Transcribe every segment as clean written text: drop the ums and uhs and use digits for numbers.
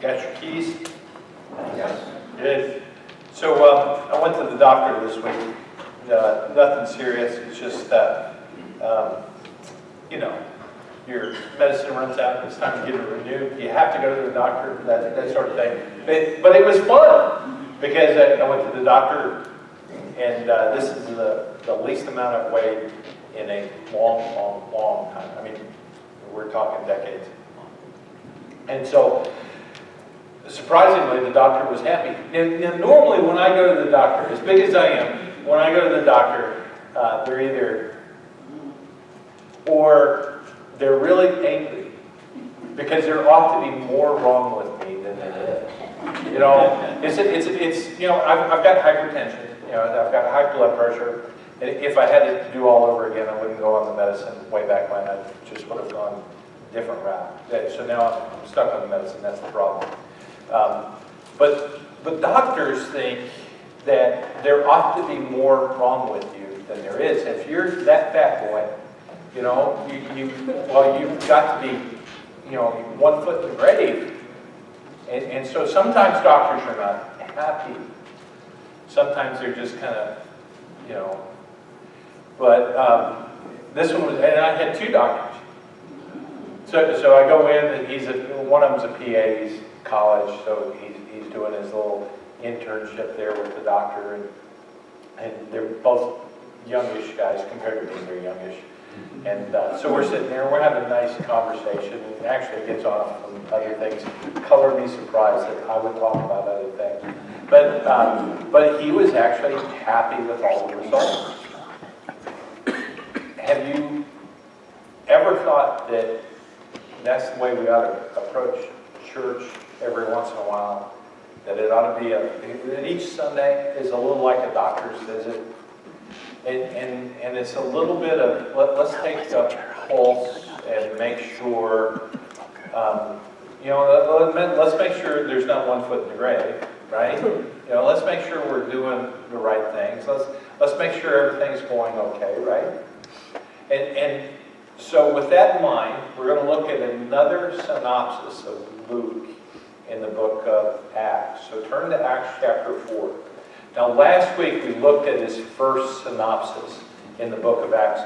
Got your keys? Yes. Good. So I went to the doctor this week. Nothing serious. It's just that, you know, your medicine runs out. It's time to get it renewed. You have to go to the doctor, that sort of thing. But it was fun because I went to the doctor, and this is the least amount I've weighed in a long time. I mean, we're talking decades. And so, surprisingly, the doctor was happy. Now, normally when I go to the doctor, as big as I am, when I go to the doctor, they're either, or they're really angry because there ought to be more wrong with me than there is. You know, it's you know, I've got hypertension, you know, I've got high blood pressure. And if I had to do all over again, I wouldn't go on the medicine way back when. I just would have gone a different route. So now I'm stuck on the medicine, that's the problem. But doctors think that there ought to be more wrong with you than there is. If you're that fat boy, you know, you've got to be, you know, 1 foot in the grave. And so sometimes doctors are not happy. Sometimes they're just kind of, you know. But this one was, and I had 2 doctors. So I go in, and one of them's a PA, he's college, so he's doing his little internship there with the doctor, and they're both youngish guys compared to me, they're youngish. And so we're sitting there, we're having a nice conversation, and actually it gets off from other things. Color me surprised that I would talk about other things. But he was actually happy with all the results. Have you ever thought that that's the way we ought to approach church every once in a while? That it ought to be that each Sunday is a little like a doctor's visit. And it's a little bit of, let's take a pulse and make sure, you know, let's make sure there's not 1 foot in the grave, right? You know, let's make sure we're doing the right things. Let's make sure everything's going okay, right? And so with that in mind, we're going to look at another synopsis of Luke in the book of Acts. So turn to Acts chapter 4. Now last week we looked at his first synopsis in the book of Acts.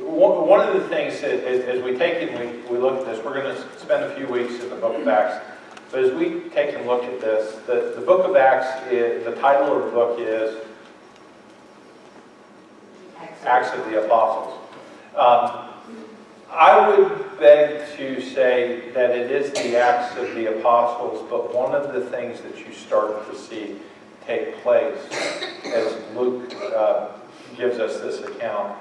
One of the things that as we take and we look at this, we're going to spend a few weeks in the book of Acts. But as we take and look at this, the book of Acts, the title of the book is Acts of the Apostles. I would beg to say that it is the Acts of the Apostles, but one of the things that you start to see take place as Luke gives us this account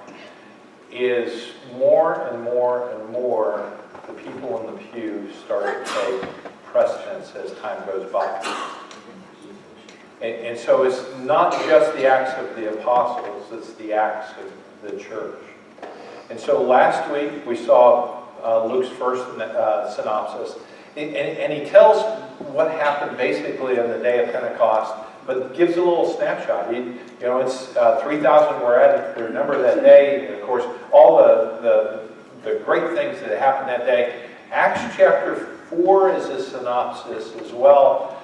is more and more and more the people in the pew start to take precedence as time goes by. And so it's not just the Acts of the Apostles, it's the Acts of the church. And so last week we saw Luke's first synopsis. And he tells what happened basically on the day of Pentecost, but gives a little snapshot. You know, it's 3,000 were added to their number that day. And of course, all the great things that happened that day. Acts chapter 4 is a synopsis as well.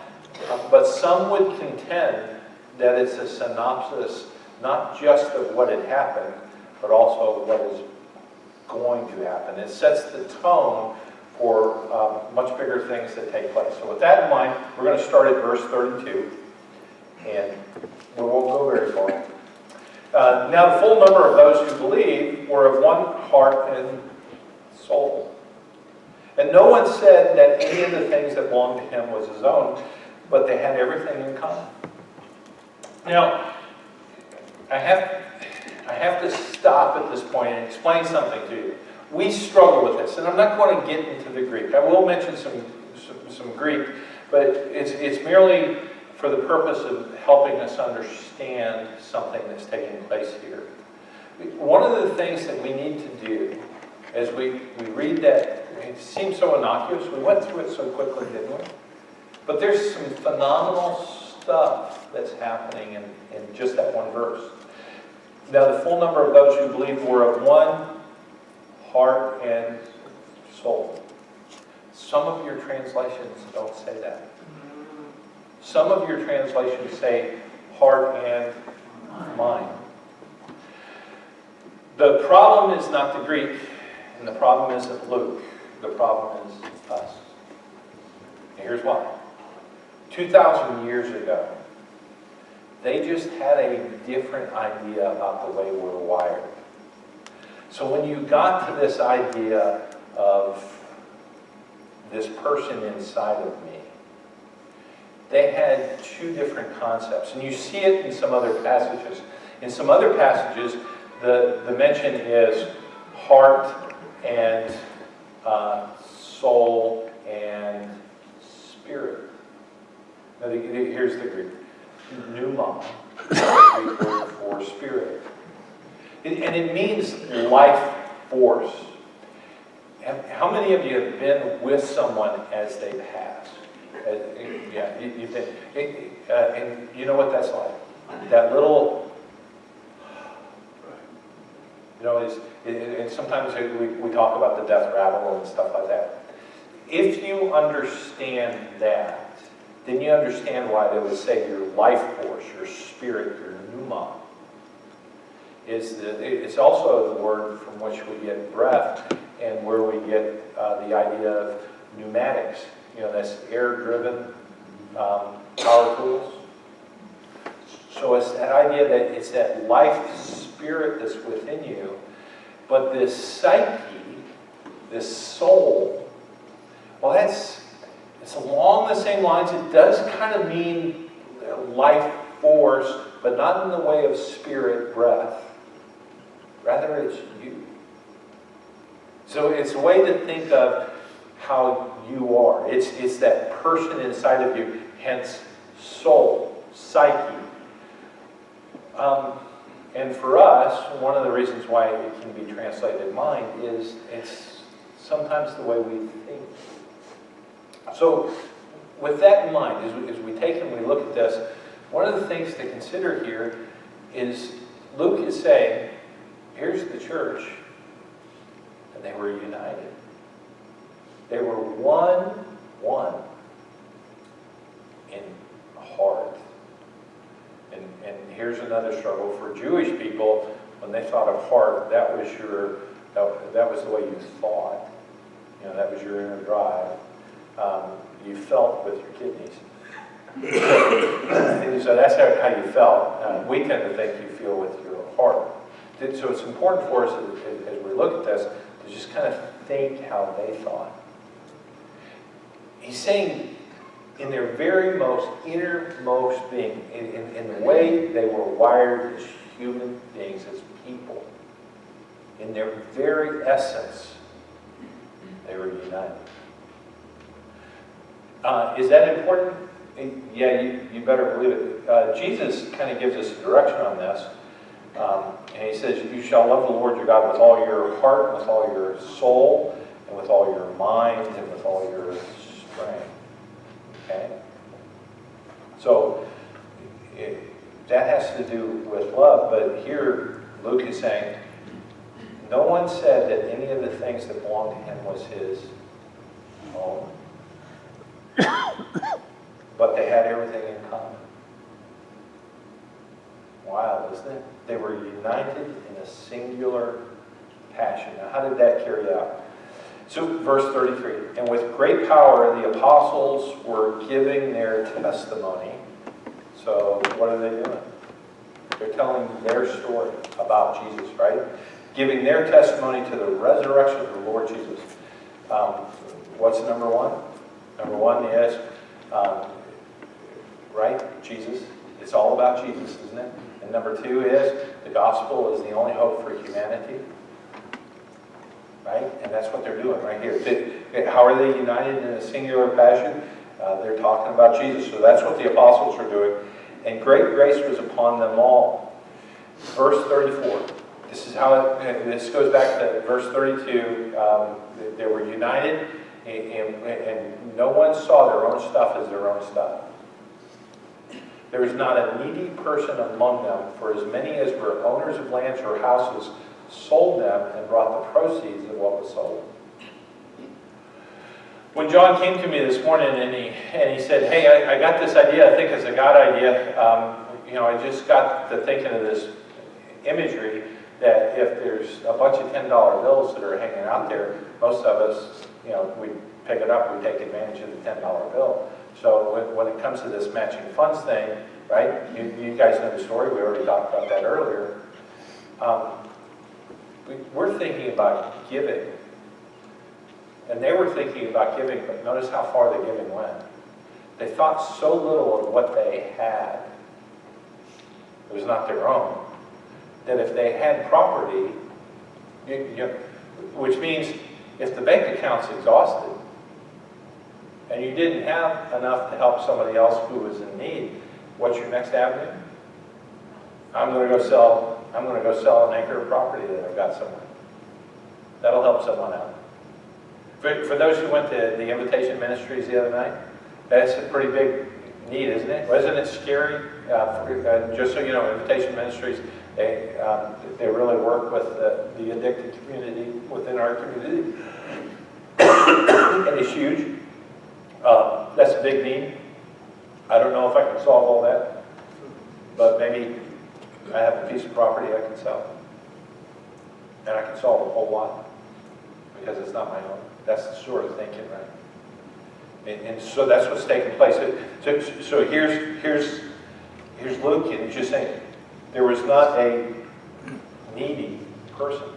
But some would contend that it's a synopsis not just of what had happened, but also what is going to happen. It sets the tone for much bigger things that take place. So with that in mind, we're going to start at verse 32, and we won't go very far. Now the full number of those who believed were of one heart and soul. And no one said that any of the things that belonged to him was his own, but they had everything in common. Now, I have to stop at this point and explain something to you. We struggle with this, and I'm not going to get into the Greek. I will mention some Greek, but it's merely for the purpose of helping us understand something that's taking place here. One of the things that we need to do as we read that, it seems so innocuous. We went through it so quickly, didn't we? But there's some phenomenal stuff that's happening in just that one verse. Now, the full number of those who believed were of one heart and soul. Some of your translations don't say that. Some of your translations say heart and mind. The problem is not the Greek, and the problem isn't Luke. The problem is us. And here's why. 2,000 years ago, they just had a different idea about the way we're wired. So when you got to this idea of this person inside of me, they had two different concepts. And you see it in some other passages. In some other passages, the mention is heart and soul and spirit. Now, here's the Greek. Pneuma, the Greek word for spirit. And it means life force. How many of you have been with someone as they pass? Yeah, you've been. And you know what that's like? That little, and sometimes we talk about the death rattle and stuff like that. If you understand that, then you understand why they would say your life force, your spirit, your pneuma. It's also the word from which we get breath and where we get the idea of pneumatics. That's air-driven power tools. So it's that idea that it's that life spirit that's within you, but this psyche, this soul, well, it's along the same lines. It does kind of mean life force, but not in the way of spirit, breath. Rather, it's you. So it's a way to think of how you are. It's that person inside of you, hence soul, psyche. And for us, one of the reasons why it can be translated mind is it's sometimes the way we think. So with that in mind, as we take and we look at this, one of the things to consider here is Luke is saying, here's the church, and they were united. They were one in heart. And here's another struggle for Jewish people. When they thought of heart, that was the way you thought. That was your inner drive. You felt with your kidneys. So that's how you felt. We tend to think you feel with your heart. So it's important for us as we look at this to just kind of think how they thought. He's saying in their very most innermost being, in the way they were wired as human beings, as people, in their very essence, they were united. Is that important? Yeah, you better believe it. Jesus kind of gives us a direction on this. And he says, you shall love the Lord your God with all your heart, and with all your soul, and with all your mind, and with all your strength. Okay? So, that has to do with love, but here Luke is saying, no one said that any of the things that belonged to him was his own. But they had everything in common. Wow, isn't it? They were united in a singular passion. Now, how did that carry out? So, verse 33, and with great power the apostles were giving their testimony. So, what are they doing? They're telling their story about Jesus, right? Giving their testimony to the resurrection of the Lord Jesus. What's number one? Number one is, right, Jesus. It's all about Jesus, isn't it? And number two is, the gospel is the only hope for humanity. Right? And that's what they're doing right here. How are they united in a singular passion? They're talking about Jesus. So that's what the apostles are doing. And great grace was upon them all. Verse 34. This goes back to verse 32. They were united, and no one saw their own stuff as their own stuff. There was not a needy person among them, for as many as were owners of lands or houses sold them and brought the proceeds of what was sold. When John came to me this morning and he said, hey, I got this idea, I think it's a God idea. I just got to thinking of this imagery that if there's a bunch of $10 bills that are hanging out there, most of us, we pick it up, we take advantage of the $10 bill. So when it comes to this matching funds thing, right, you guys know the story, we already talked about that earlier. We're thinking about giving. And they were thinking about giving, but notice how far the giving went. They thought so little of what they had, it was not their own, that if they had property, which means if the bank account's exhausted, and you didn't have enough to help somebody else who was in need, what's your next avenue? I'm going to go sell an acre of property that I've got somewhere. That'll help someone out. For those who went to the Invitation Ministries the other night, that's a pretty big need, isn't it? Wasn't it scary? Just so you know, Invitation Ministries, they really work with the addicted community within our community. And it's huge. That's a big need. I don't know if I can solve all that, but maybe I have a piece of property I can sell. And I can solve a whole lot because it's not my own. That's the sort of thinking, right? And so that's what's taking place. So here's Luke, and he's just saying, there was not a needy person.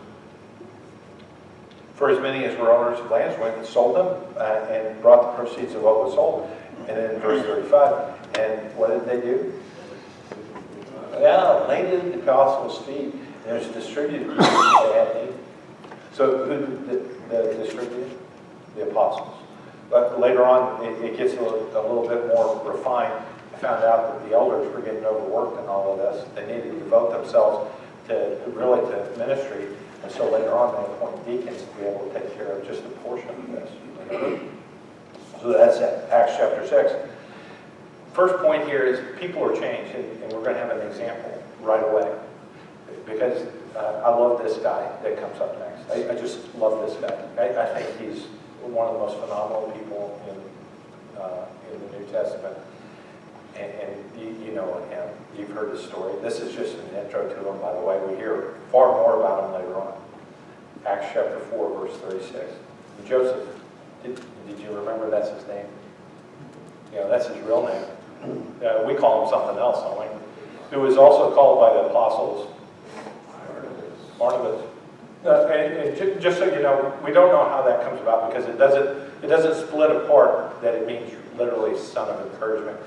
For as many as were owners of lands went and sold them and brought the proceeds of what was sold. And then in verse 35, and what did they do? Yeah, laid it at the apostles' feet, and it was distributed to people they had need. So who did the distribute? The apostles. But later on, it gets a little bit more refined. I found out that the elders were getting overworked in all of this. They needed to devote themselves to ministry. And so later on, they appoint deacons to be able to take care of just a portion of this. So that's Acts chapter 6. First point here is people are changed, and we're going to have an example right away. Because I love this guy that comes up next. I just love this guy. I think he's one of the most phenomenal people in the New Testament. And you know him. You've heard his story. This is just an intro to him, by the way. We hear far more about him later on. Acts chapter 4, verse 36. Joseph, did you remember that's his name? Yeah, that's his real name. We call him something else, don't we? Who was also called by the apostles Barnabas. And just so you know, we don't know how that comes about because it doesn't split apart that it means literally son of encouragement.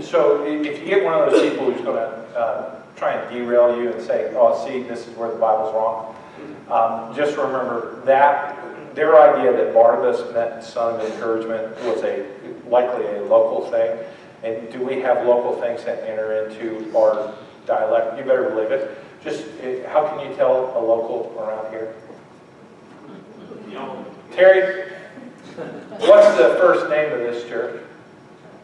So if you get one of those people who's going to try and derail you and say, oh, see, this is where the Bible's wrong, just remember that their idea that Barnabas meant son of encouragement was likely a local thing. And do we have local things that enter into our dialect? You better believe it. Just, how can you tell a local around here? Terry, what's the first name of this church?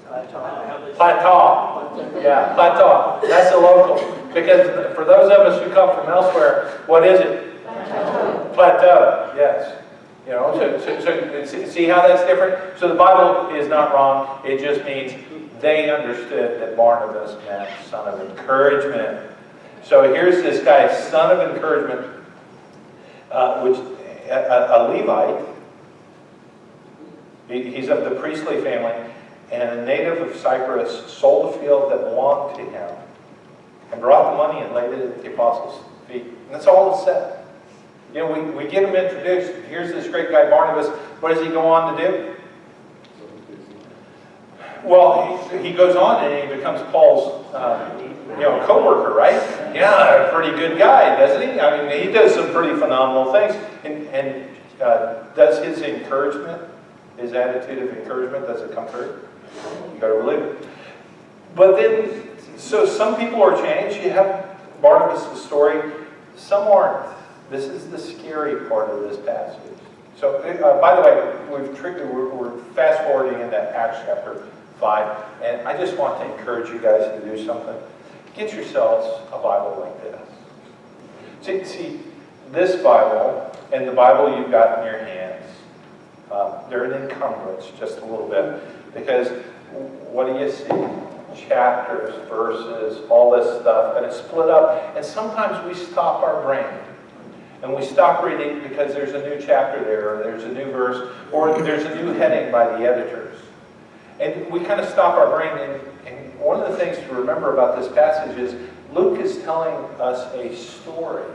Plateau. Yeah, Plateau. That's a local. Because for those of us who come from elsewhere, what is it? Plateau. Yes. You know, so see how that's different? So the Bible is not wrong. It just means they understood that Barnabas meant son of encouragement. So here's this guy, son of encouragement, which a Levite. He's of the priestly family, and a native of Cyprus sold a field that belonged to him, and brought the money and laid it at the apostles' feet. And that's all it said. You know, we get him introduced. Here's this great guy, Barnabas. What does he go on to do? Well, he goes on and he becomes Paul's, co-worker, right? Yeah, a pretty good guy, doesn't he? I mean, he does some pretty phenomenal things. And does his encouragement, his attitude of encouragement, does it come through? You got to believe it. But then, so some people are changed. You have Barnabas' story. Some aren't. This is the scary part of this passage. So, by the way, we're fast forwarding into Acts chapter 5, and I just want to encourage you guys to do something. Get yourselves a Bible like this. See, this Bible and the Bible you've got in your hands They're an encumbrance, just a little bit. Because what do you see? Chapters, verses, all this stuff, and it's split up. And sometimes we stop our brain. And we stop reading because there's a new chapter there, or there's a new verse, or there's a new heading by the editors. And we kind of stop our brain. And one of the things to remember about this passage is Luke is telling us a story.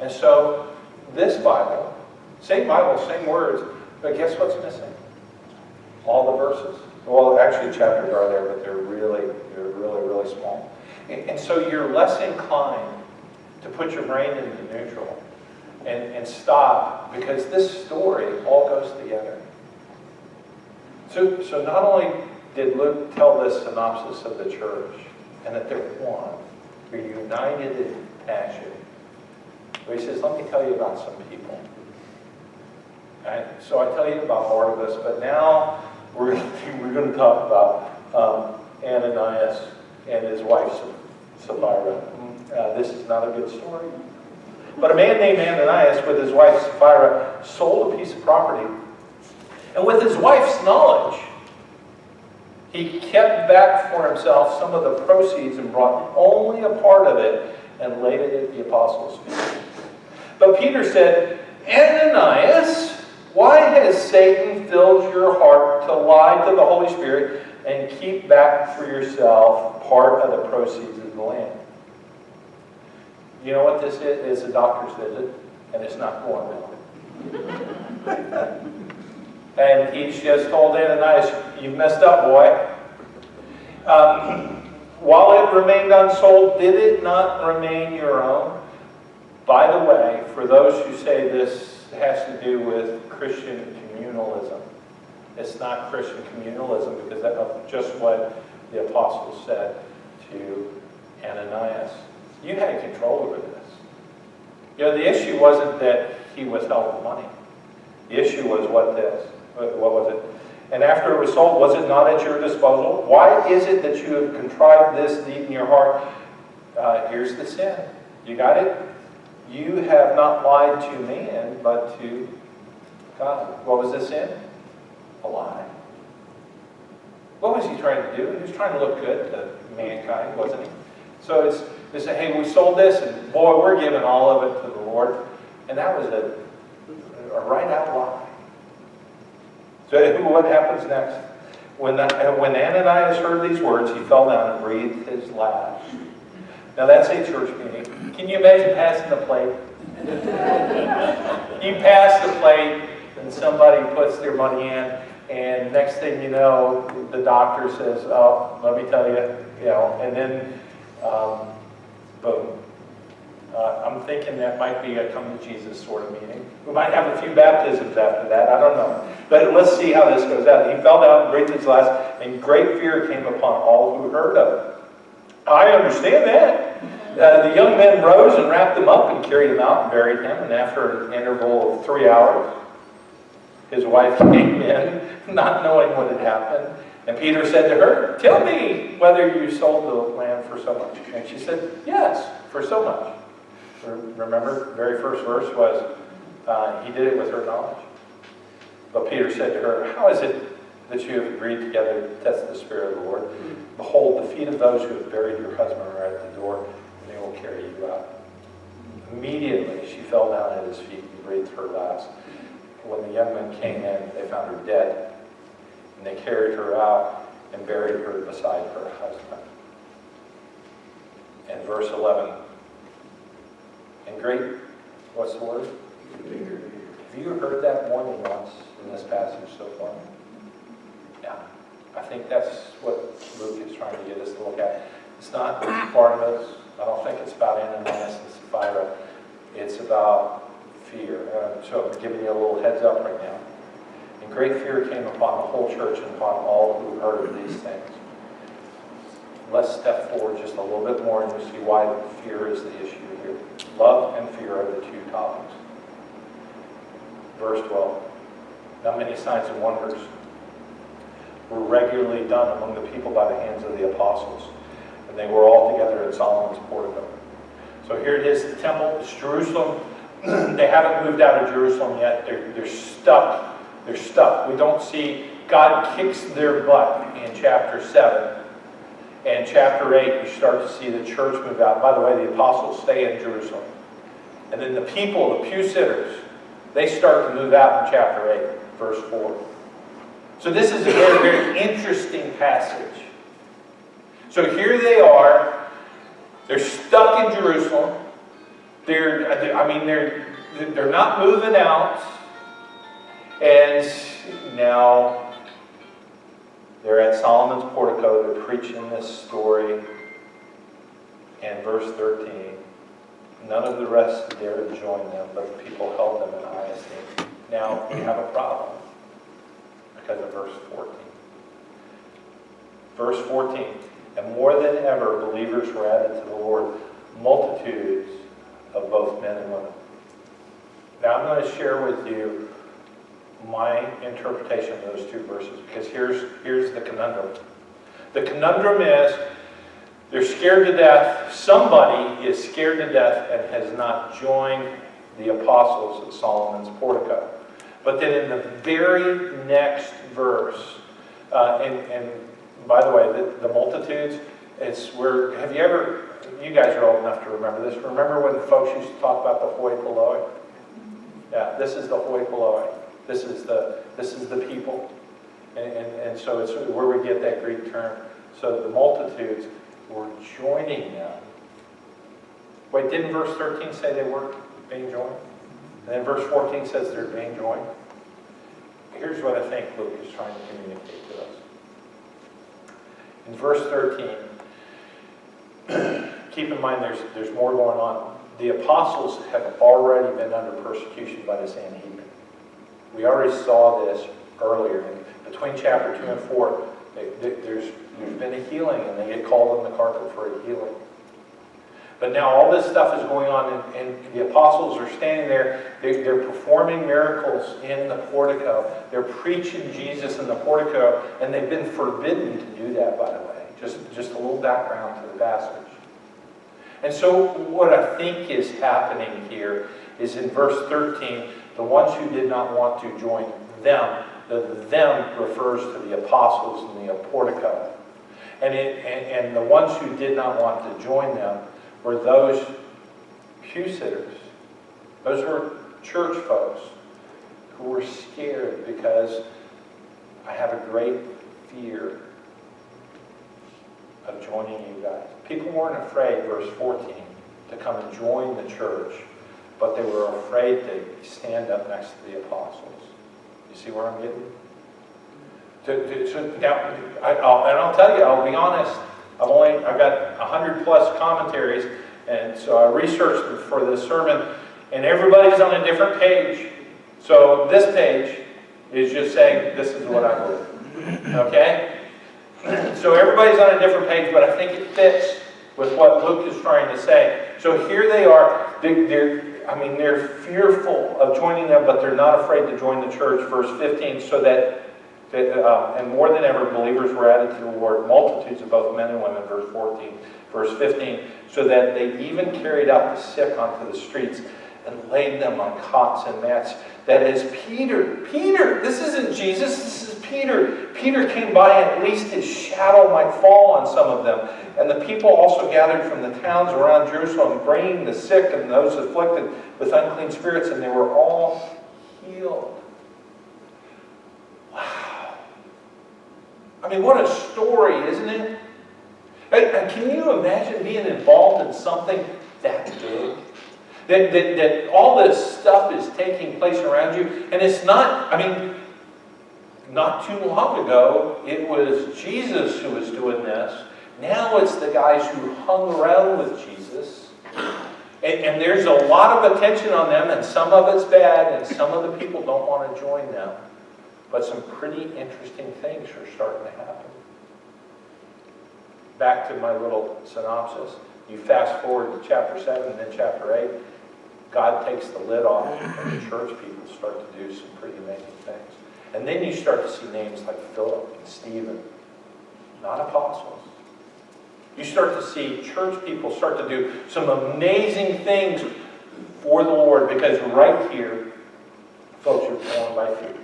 And so this Bible, same Bible, same words, but guess what's missing? All the verses. Well, actually chapters are there, but they're really, really small. And so you're less inclined to put your brain into neutral and stop, because this story all goes together. So not only did Luke tell this synopsis of the church, and that they're one, they're united in passion, but he says, let me tell you about some people. Right? So I tell you about Barnabas, but now we're going to talk about Ananias and his wife Sapphira. This is not a good story. But a man named Ananias with his wife Sapphira sold a piece of property. And with his wife's knowledge, he kept back for himself some of the proceeds and brought only a part of it and laid it at the apostles' feet. But Peter said, Ananias, why has Satan filled your heart to lie to the Holy Spirit and keep back for yourself part of the proceeds of the land? You know what this is? It's a doctor's visit, and it's not going well. And he's just told Ananias, you've messed up, boy. While it remained unsold, did it not remain your own? By the way, for those who say this has to do with Christian communalism, it's not Christian communalism, because that's just what the apostles said to Ananias. You had control over this. You know, the issue wasn't that he withheld the money. The issue was what was it? And after it was sold, was it not at your disposal? Why is it that you have contrived this deed in your heart? Here's the sin. You got it? You have not lied to man, but to God. What was the sin? A lie. What was he trying to do? He was trying to look good to mankind, wasn't he? So they say, hey, we sold this, and boy, we're giving all of it to the Lord. And that was a right out lie. So what happens next? When Ananias heard these words, he fell down and breathed his last. Now that's a church meeting. Can you imagine passing the plate? You pass the plate, and somebody puts their money in, and next thing you know, the doctor says, oh, let me tell you, and then, boom. I'm thinking that might be a come to Jesus sort of meeting. We might have a few baptisms after that, I don't know. But let's see how this goes out. He fell down and breathed his last, and great fear came upon all who heard of it. I understand that. The young men rose and wrapped him up and carried him out and buried him. And after an interval of 3 hours, his wife came in, not knowing what had happened. And Peter said to her, tell me whether you sold the land for so much. And she said, yes, for so much. Remember, the very first verse was, he did it with her knowledge. But Peter said to her, how is it that you have agreed together to test the Spirit of the Lord? Behold, the feet of those who have buried your husband are at the door, and they will carry you out. Immediately she fell down at his feet and breathed her last. When the young men came in, they found her dead, and they carried her out and buried her beside her husband. And verse 11, and great, what's the word? Have you heard that more than once in this passage so far? Yeah. I think that's what Luke is trying to get us to look at. It's not Barnabas. I don't think it's about Ananias and Sapphira. It's about fear. So I'm giving you a little heads up right now. And great fear came upon the whole church and upon all who heard of these things. Let's step forward just a little bit more and you'll see why fear is the issue here. Love and fear are the two topics. Verse 12. Now many signs and wonders were regularly done among the people by the hands of the apostles. And they were all together in Solomon's portico. So here it is, the temple, it's Jerusalem. They haven't moved out of Jerusalem yet. They're stuck They're stuck. We don't see God kicks their butt in chapter 7. And chapter 8, you start to see the church move out. By the way, the apostles stay in Jerusalem. And then the people, the pew sitters, they start to move out in chapter 8, verse 4. So this is a very, very interesting passage. So here they are. They're stuck in Jerusalem. They're not moving out. And now they're at Solomon's portico. They're preaching this story. And verse 13, none of the rest dared join them, but the people held them in high esteem. Now we have a problem because of verse 14. Verse 14, and more than ever believers were added to the Lord, multitudes of both men and women. Now I'm going to share with you my interpretation of those two verses, because here's the conundrum. The conundrum is they're scared to death. Somebody is scared to death and has not joined the apostles at Solomon's portico. But then in the very next verse, and by the way, the multitudes, it's where, you guys are old enough to remember this. Remember when folks used to talk about the hoi polloi? Yeah, this is the hoi polloi. This is the people. And so it's where we get that Greek term. So the multitudes were joining them. Wait, didn't verse 13 say they weren't being joined? And then verse 14 says they're being joined. Here's what I think Luke is trying to communicate to us. In verse 13, keep in mind there's more going on. The apostles have already been under persecution by the Sanhedrin. We already saw this earlier. Between chapter 2 and 4, there's been a healing, and they get called on the carpet for a healing. But now all this stuff is going on, and the apostles are standing there. They're performing miracles in the portico. They're preaching Jesus in the portico, and they've been forbidden to do that, by the way. Just a little background to the passage. And so what I think is happening here is in verse 13, the ones who did not want to join them, the them refers to the apostles in the portico. And the ones who did not want to join them were those pew sitters. Those were church folks who were scared because I have a great fear of joining you guys. People weren't afraid, verse 14, to come and join the church, but they were afraid to stand up next to the apostles. You see where I'm getting? I'll tell you, I'll be honest, I've got 100 plus commentaries, and so I researched them for this sermon, and everybody's on a different page. So this page is just saying, this is what I believe. Okay? So everybody's on a different page, but I think it fits with what Luke is trying to say. So here they are. They're fearful of joining them, but they're not afraid to join the church. Verse 15, so that and more than ever, believers were added to the Lord, multitudes of both men and women, verse 14. Verse 15, so that they even carried out the sick onto the streets and laid them on cots and mats. That is Peter, this isn't Jesus, this is Peter. Peter came by, and at least his shadow might fall on some of them. And the people also gathered from the towns around Jerusalem, bringing the sick and those afflicted with unclean spirits, and they were all healed. Wow. I mean, what a story, isn't it? And can you imagine being involved in something that big? That all this stuff is taking place around you. And it's not, not too long ago, it was Jesus who was doing this. Now it's the guys who hung around with Jesus. And there's a lot of attention on them, and some of it's bad, and some of the people don't want to join them. But some pretty interesting things are starting to happen. Back to my little synopsis. You fast forward to chapter 7 and then chapter 8. God takes the lid off, and the church people start to do some pretty amazing things. And then you start to see names like Philip and Stephen, not apostles. You start to see church people start to do some amazing things for the Lord, because right here, folks are born by fear.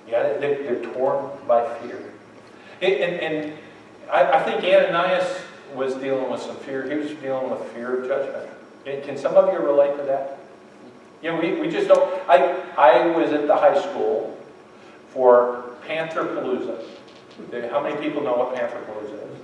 Yeah, they're torn by fear. And I think Ananias was dealing with some fear. He was dealing with fear of judgment. Can some of you relate to that? You know, we just don't. I was at the high school for Pantherpalooza. How many people know what Pantherpalooza is?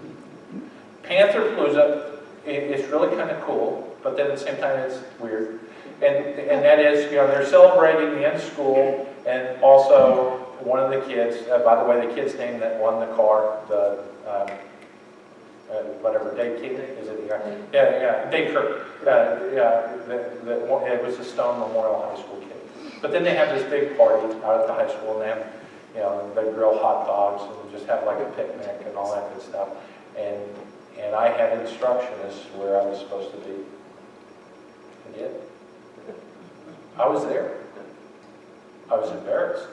Pantherpalooza, it's really kind of cool, but then at the same time it's weird. And that is, you know, they're celebrating the end of school, and also one of the kids, by the way, the kid's name that won the car, whatever, Dave King, is it? Yeah, Dave Kirk. It was the Stone Memorial High School kid. But then they have this big party out at the high school, and they have, you know, they grill hot dogs and just have like a picnic and all that good stuff. And I had instruction as to where I was supposed to be. And yet, I was there. I was embarrassed.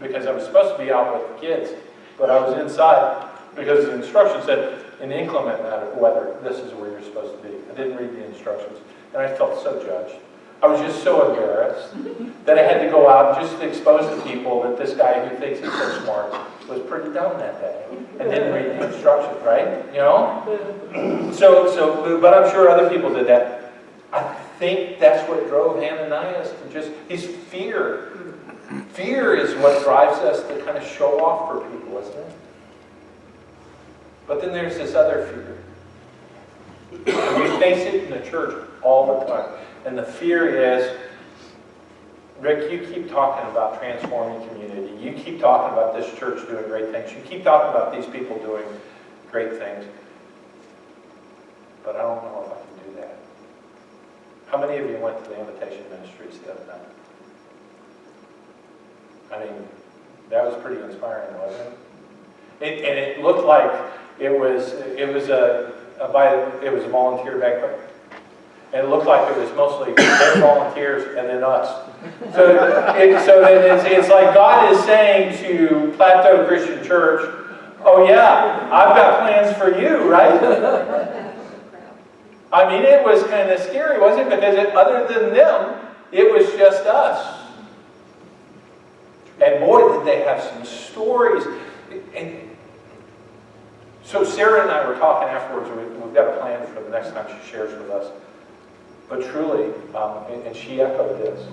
Because I was supposed to be out with the kids, but I was inside because the instruction said, in inclement weather, this is where you're supposed to be. I didn't read the instructions, and I felt so judged. I was just so embarrassed that I had to go out just to expose to people that this guy who thinks he's so smart was pretty dumb that day and didn't read the instructions, right? You know? But I'm sure other people did that. I think that's what drove Ananias to just, his fear. Fear is what drives us to kind of show off for people, isn't it? But then there's this other fear. And we face it in the church all the time. And the fear is, Rick, you keep talking about transforming community. You keep talking about this church doing great things. You keep talking about these people doing great things. But I don't know if I can do that. How many of you went to the Invitation Ministries the other night? I mean, that was pretty inspiring, wasn't it? And it looked like it was a volunteer banquet. And it looked like it was mostly their volunteers and then us. So then it's like God is saying to Plateau Christian Church, oh yeah, I've got plans for you, right? I mean, it was kind of scary, wasn't it? Because other than them, it was just us. And boy, did they have some stories. And so Sarah and I were talking afterwards. We've got a plan for the next time she shares with us. But truly, and she echoed this,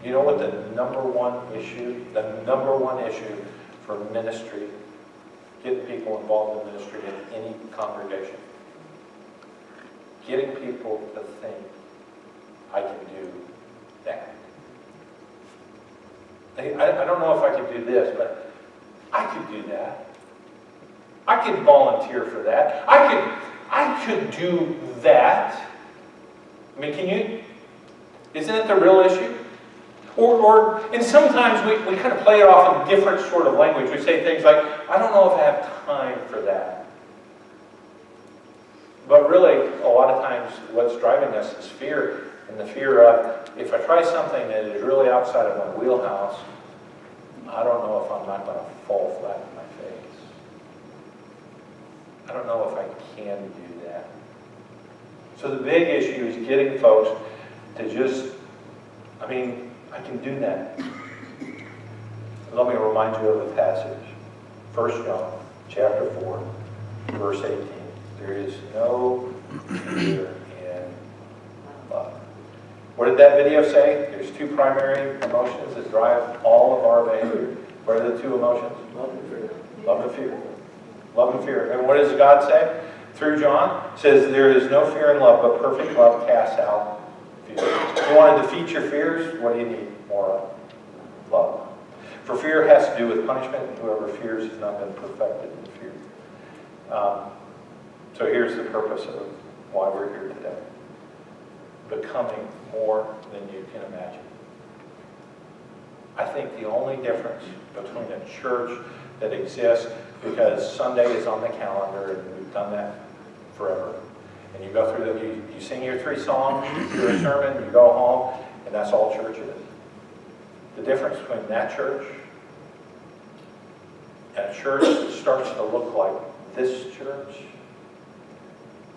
you know what the number one issue for ministry, getting people involved in ministry in any congregation, getting people to think, I can do that. I don't know if I could do this, but I could do that. I could volunteer for that. I could do that. I mean, isn't it the real issue? And sometimes we kind of play it off in different sort of language. We say things like, I don't know if I have time for that. But really, a lot of times, what's driving us is fear. And the fear of, if I try something that is really outside of my wheelhouse, I don't know if I'm not going to fall flat in my face. I don't know if I can do that. So the big issue is getting folks to just, I can do that. Let me remind you of the passage. 1 John chapter 4, verse 18. There is no fear in love. What did that video say? There's two primary emotions that drive all of our behavior. What are the two emotions? Love and fear. Love and fear. Love and fear. And what does God say? Through John, it says, there is no fear in love, but perfect love casts out fear. If you want to defeat your fears, what do you need? More of? Love. For fear has to do with punishment, and whoever fears has not been perfected in fear. So here's the purpose of why we're here today. Becoming more than you can imagine. I think the only difference between a church that exists because Sunday is on the calendar, and we've done that forever. And you go through you sing your 3 songs, you do a sermon, you go home, and that's all church is. The difference between that church and a church that starts to look like this church,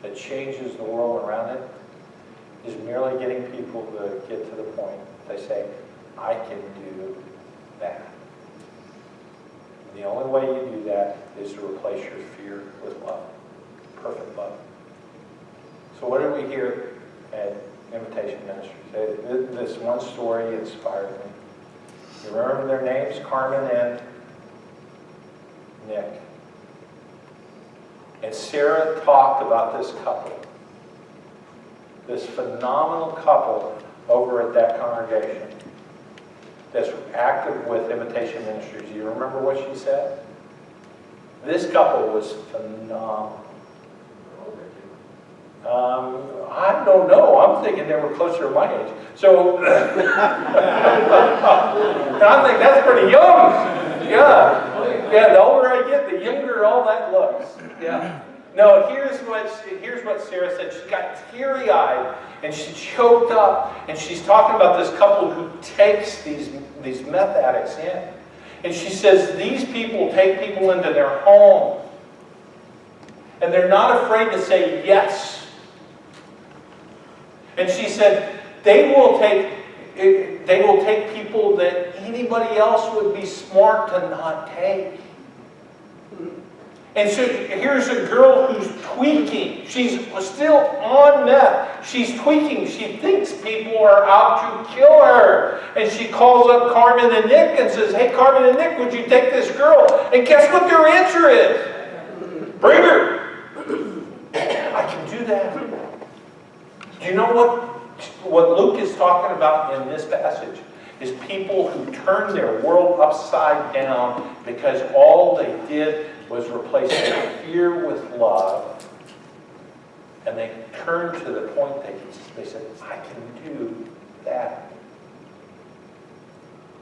that changes the world around it, is merely getting people to get to the point they say, I can do that. And the only way you do that is to replace your fear with love. Perfect love. So what did we hear at Invitation Ministries? This one story inspired me. You remember their names? Carmen and Nick. And Sarah talked about this couple. This phenomenal couple over at that congregation that's active with Invitation Ministries. Do you remember what she said? This couple was phenomenal. I don't know. I'm thinking they were closer to my age. So, and I think that's pretty young. Yeah. Yeah, the older I get, the younger all that looks. Yeah. No, here's what Sarah said. She got teary-eyed and she choked up, and she's talking about this couple who takes these meth addicts in. And she says these people take people into their home, and they're not afraid to say yes. And she said they will take people that anybody else would be smart to not take. And so here's a girl who's tweaking. She's still on meth. She's tweaking. She thinks people are out to kill her. And she calls up Carmen and Nick and says, "Hey, Carmen and Nick, would you take this girl?" And guess what their answer is? "Bring her." I can do that. Do you know what Luke is talking about in this passage? Is people who turn their world upside down because all they did was replace their fear with love, and they turned to the point they said, "I can do that."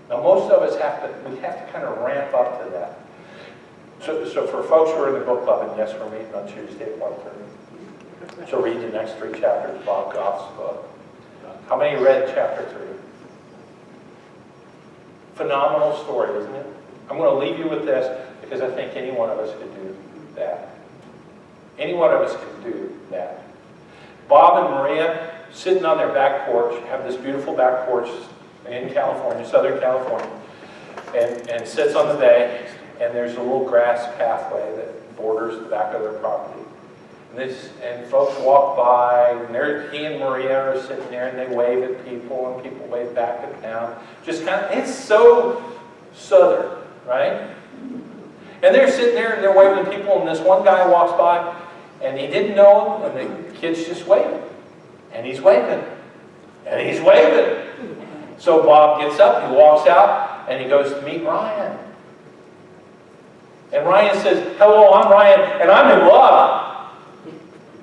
Now, most of us have to kind of ramp up to that. So for folks who are in the book club, and yes, we're meeting on Tuesday at 1:30. So read the next 3 chapters of Bob Goff's book. How many read chapter 3? Phenomenal story, isn't it? I'm going to leave you with this because I think any one of us could do that. Any one of us can do that. Bob and Maria, sitting on their back porch, have this beautiful back porch in California, Southern California, and sits on the bay, and there's a little grass pathway that borders the back of their property. And folks walk by, and he and Maria are sitting there, and they wave at people, and people wave back at them. Just kind of, it's so Southern, right? And they're sitting there, and they're waving at people, and this one guy walks by, and he didn't know him, and the kid's just waving. And he's waving. And he's waving. So Bob gets up, he walks out, and he goes to meet Ryan. And Ryan says, "Hello, I'm Ryan, and I'm in love."